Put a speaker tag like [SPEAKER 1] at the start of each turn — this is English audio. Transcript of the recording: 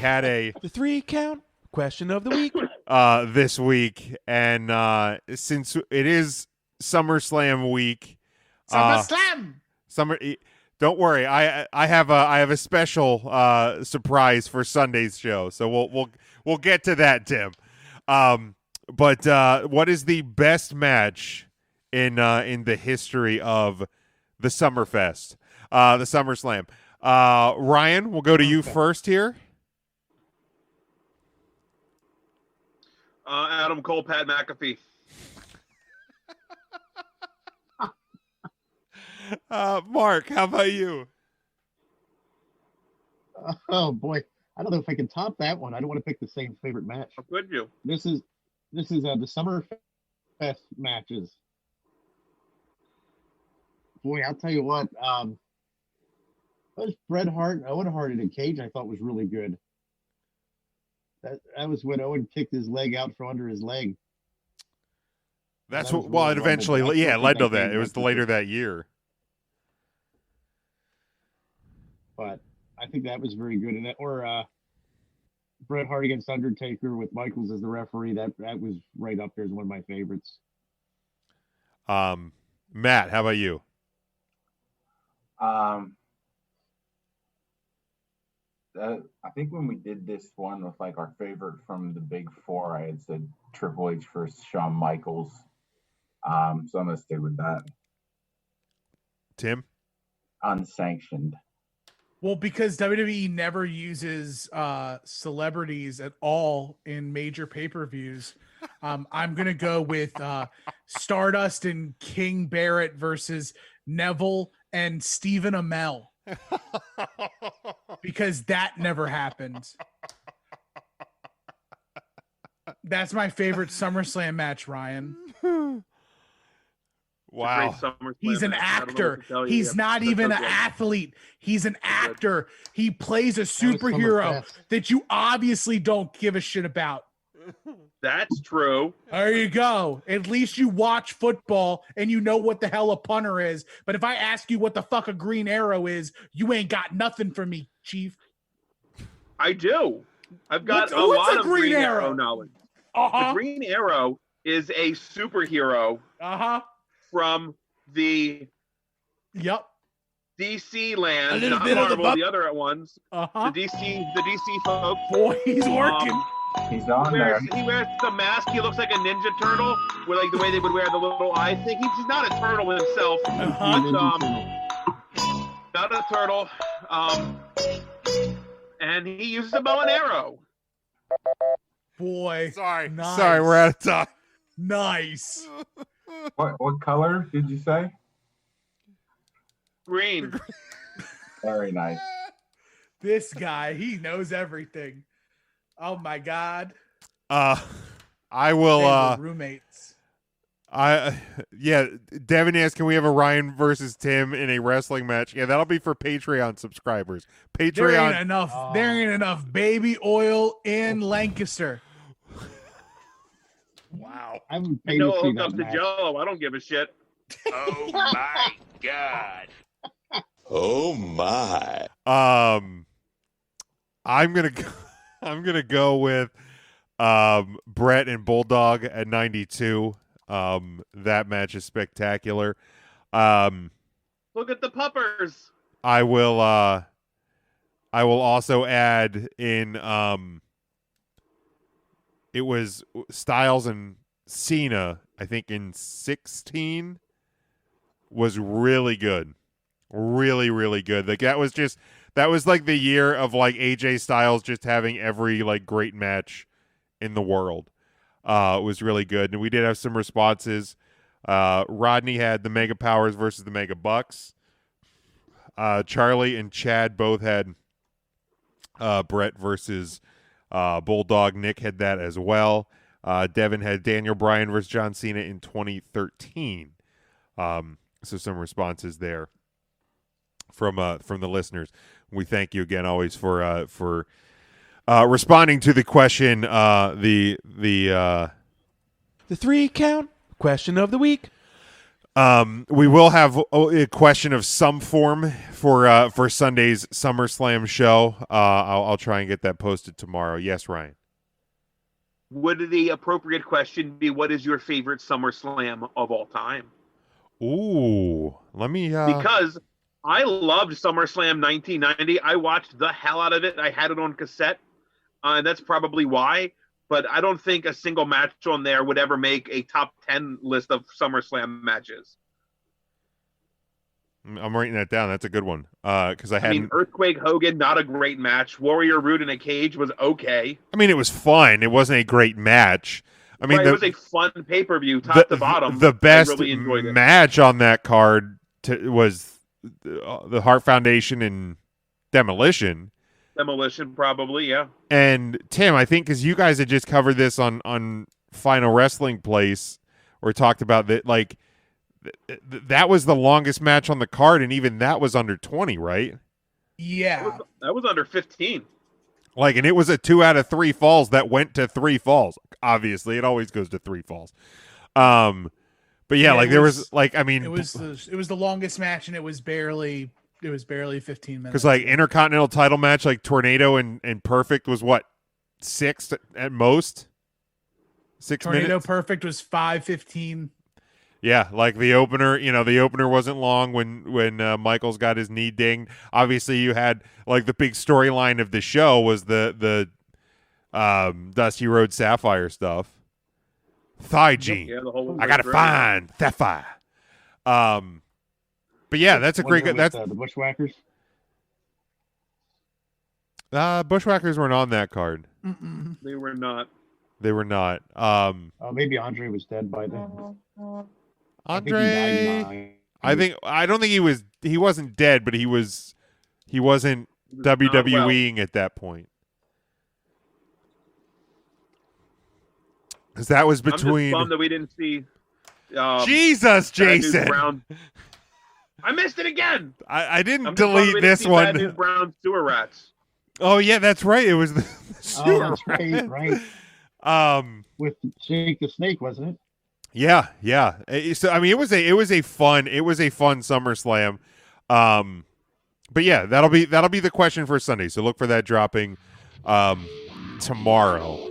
[SPEAKER 1] had a
[SPEAKER 2] The 3 count question of the week.
[SPEAKER 1] this week, and since it is SummerSlam week,
[SPEAKER 3] SummerSlam.
[SPEAKER 1] Don't worry, I have a special surprise for Sunday's show, so we'll get to that, Tim. But what is the best match in the history of the Summerfest, the SummerSlam? Ryan, we'll go to you first here.
[SPEAKER 4] Adam Cole, Pat McAfee.
[SPEAKER 1] Mark, how about you?
[SPEAKER 5] Oh boy, I don't know if I can top that one. I don't want to pick the same favorite match.
[SPEAKER 4] How could you?
[SPEAKER 5] This is the Summerfest matches. Boy, I'll tell you what. That was Bret Hart and Owen Hart in a cage. I thought was really good. That was when Owen kicked his leg out from under his leg.
[SPEAKER 1] That's
[SPEAKER 5] That
[SPEAKER 1] what.
[SPEAKER 5] was
[SPEAKER 1] Well,
[SPEAKER 5] really
[SPEAKER 1] it eventually,
[SPEAKER 5] rumble.
[SPEAKER 1] yeah, it led to that.
[SPEAKER 5] game
[SPEAKER 1] It was
[SPEAKER 5] went
[SPEAKER 1] later
[SPEAKER 5] to.
[SPEAKER 1] that year.
[SPEAKER 5] But I think that was very good. And Bret Hart against Undertaker with Michaels as the referee. That was right up there as one of my favorites.
[SPEAKER 1] Matt, how about you?
[SPEAKER 6] I think when we did this one with like our favorite from the Big Four, I had said Triple H versus Shawn Michaels. So I'm gonna stick with that.
[SPEAKER 1] Tim?
[SPEAKER 6] Unsanctioned.
[SPEAKER 3] Well, because WWE never uses celebrities at all in major pay-per-views, I'm going to go with Stardust and King Barrett versus Neville and Stephen Amell. Because that never happened. That's my favorite SummerSlam match, Ryan.
[SPEAKER 1] Wow.
[SPEAKER 3] He's an actor. He's not even an athlete. He's an actor. He plays a superhero that you obviously don't give a shit about.
[SPEAKER 4] That's true.
[SPEAKER 3] There you go. At least you watch football and you know what the hell a punter is. But if I ask you what the fuck a Green Arrow is, you ain't got nothing for me, Chief.
[SPEAKER 4] I do. I've got a
[SPEAKER 3] what's
[SPEAKER 4] lot
[SPEAKER 3] a
[SPEAKER 4] of
[SPEAKER 3] Green
[SPEAKER 4] Green
[SPEAKER 3] Arrow?
[SPEAKER 4] Arrow knowledge.
[SPEAKER 3] Uh-huh.
[SPEAKER 4] The Green Arrow is a superhero from the
[SPEAKER 3] Yep.
[SPEAKER 4] DC land,
[SPEAKER 3] A little
[SPEAKER 4] not
[SPEAKER 3] bit of the
[SPEAKER 4] Marvel, the other ones.
[SPEAKER 3] Uh-huh.
[SPEAKER 4] The DC folks.
[SPEAKER 3] Boy, he's working.
[SPEAKER 6] He's on there.
[SPEAKER 4] He wears the mask. He looks like a Ninja Turtle, with like the way they would wear the little eye thing. He's not a turtle himself, but not a turtle. And he uses a bow and arrow.
[SPEAKER 3] Boy.
[SPEAKER 1] Sorry.
[SPEAKER 3] Nice.
[SPEAKER 1] Sorry, we're out of time.
[SPEAKER 3] Nice.
[SPEAKER 6] What color did you say?
[SPEAKER 4] Green.
[SPEAKER 6] Very nice.
[SPEAKER 3] This guy, he knows everything. Oh my God.
[SPEAKER 1] I
[SPEAKER 3] They
[SPEAKER 1] will.
[SPEAKER 3] were roommates.
[SPEAKER 1] Devin asked, can we have a Ryan versus Tim in a wrestling match? Yeah, that'll be for Patreon subscribers.
[SPEAKER 3] There ain't
[SPEAKER 1] Patreon.
[SPEAKER 3] enough. There ain't enough baby oil in Lancaster.
[SPEAKER 1] Wow.
[SPEAKER 5] I would
[SPEAKER 4] I
[SPEAKER 5] pay
[SPEAKER 4] know
[SPEAKER 5] to see
[SPEAKER 4] hook
[SPEAKER 5] that
[SPEAKER 4] up to
[SPEAKER 5] match.
[SPEAKER 4] Jello. I don't give a shit.
[SPEAKER 7] Oh my God.
[SPEAKER 2] Oh my.
[SPEAKER 1] I'm gonna go with Brett and Bulldog at 92. That match is spectacular.
[SPEAKER 4] Look at the puppers.
[SPEAKER 1] I will also add in it was Styles and Cena, I think in 16, was really good. Really, really good. Like that was like the year of like AJ Styles just having every like great match in the world. It was really good. And we did have some responses. Rodney had the Mega Powers versus the Mega Bucks. Charlie and Chad both had Brett versus Bulldog. Nick had that as well. Devin had Daniel Bryan versus John Cena in 2013. So some responses there from the listeners. We thank you again always for responding to the question. The
[SPEAKER 2] 3 count question of the week.
[SPEAKER 1] We will have a question of some form for Sunday's SummerSlam show. I'll try and get that posted tomorrow. Yes, Ryan.
[SPEAKER 4] Would the appropriate question be, what is your favorite SummerSlam of all time?
[SPEAKER 1] Ooh, let me.
[SPEAKER 4] Because I loved SummerSlam 1990. I watched the hell out of it. I had it on cassette, and that's probably why. But I don't think a single match on there would ever make a top 10 list of SummerSlam matches.
[SPEAKER 1] I'm writing that down. That's a good one. Because I
[SPEAKER 4] mean, Earthquake Hogan, not a great match. Warrior Rude in a cage was okay.
[SPEAKER 1] I mean, it was fun. It wasn't a great match. I mean,
[SPEAKER 4] it was a fun pay-per-view, top to bottom.
[SPEAKER 1] The best
[SPEAKER 4] I really enjoyed it.
[SPEAKER 1] match on that card was the Hart Foundation and Demolition.
[SPEAKER 4] Demolition, probably, yeah.
[SPEAKER 1] And Tim, I think because you guys had just covered this on Final Wrestling Place, or talked about that, like that was the longest match on the card, and even that was under 20, right?
[SPEAKER 3] Yeah,
[SPEAKER 4] that was under 15.
[SPEAKER 1] Like, and it was a 2 out of 3 falls that went to 3 falls. Obviously, it always goes to 3 falls. But yeah, like there was like, I mean,
[SPEAKER 3] it was the longest match, and it was barely 15 minutes.
[SPEAKER 1] Because like Intercontinental title match, like Tornado and Perfect was what, 6 at most. 6
[SPEAKER 3] Tornado
[SPEAKER 1] minutes.
[SPEAKER 3] Perfect was 5:15.
[SPEAKER 1] Yeah, like the opener, the opener wasn't long when Michaels got his knee dinged. Obviously, you had like the big storyline of the show was the Dusty Road Sapphire stuff. Thigh Gene.
[SPEAKER 4] Yeah, the whole
[SPEAKER 1] I gotta find Sapphire. But yeah, that's a great. That's
[SPEAKER 5] the Bushwhackers.
[SPEAKER 1] Bushwhackers weren't on that card.
[SPEAKER 3] Mm-mm.
[SPEAKER 4] They were not.
[SPEAKER 1] They were not.
[SPEAKER 5] Maybe Andre was dead by then.
[SPEAKER 1] Andre, I don't think he was. He wasn't dead, but he wasn't WWEing at that point. Because that was between.
[SPEAKER 4] I'm just bummed that we didn't see.
[SPEAKER 1] Jesus, Jason.
[SPEAKER 4] I missed it again.
[SPEAKER 1] I didn't delete this one.
[SPEAKER 4] Bad News Brown sewer rats.
[SPEAKER 1] Oh yeah, that's right. It was the sewer
[SPEAKER 5] that's right. With Shake the Snake, wasn't it?
[SPEAKER 1] Yeah. So I mean, it was a fun SummerSlam. But yeah, that'll be the question for Sunday. So look for that dropping tomorrow.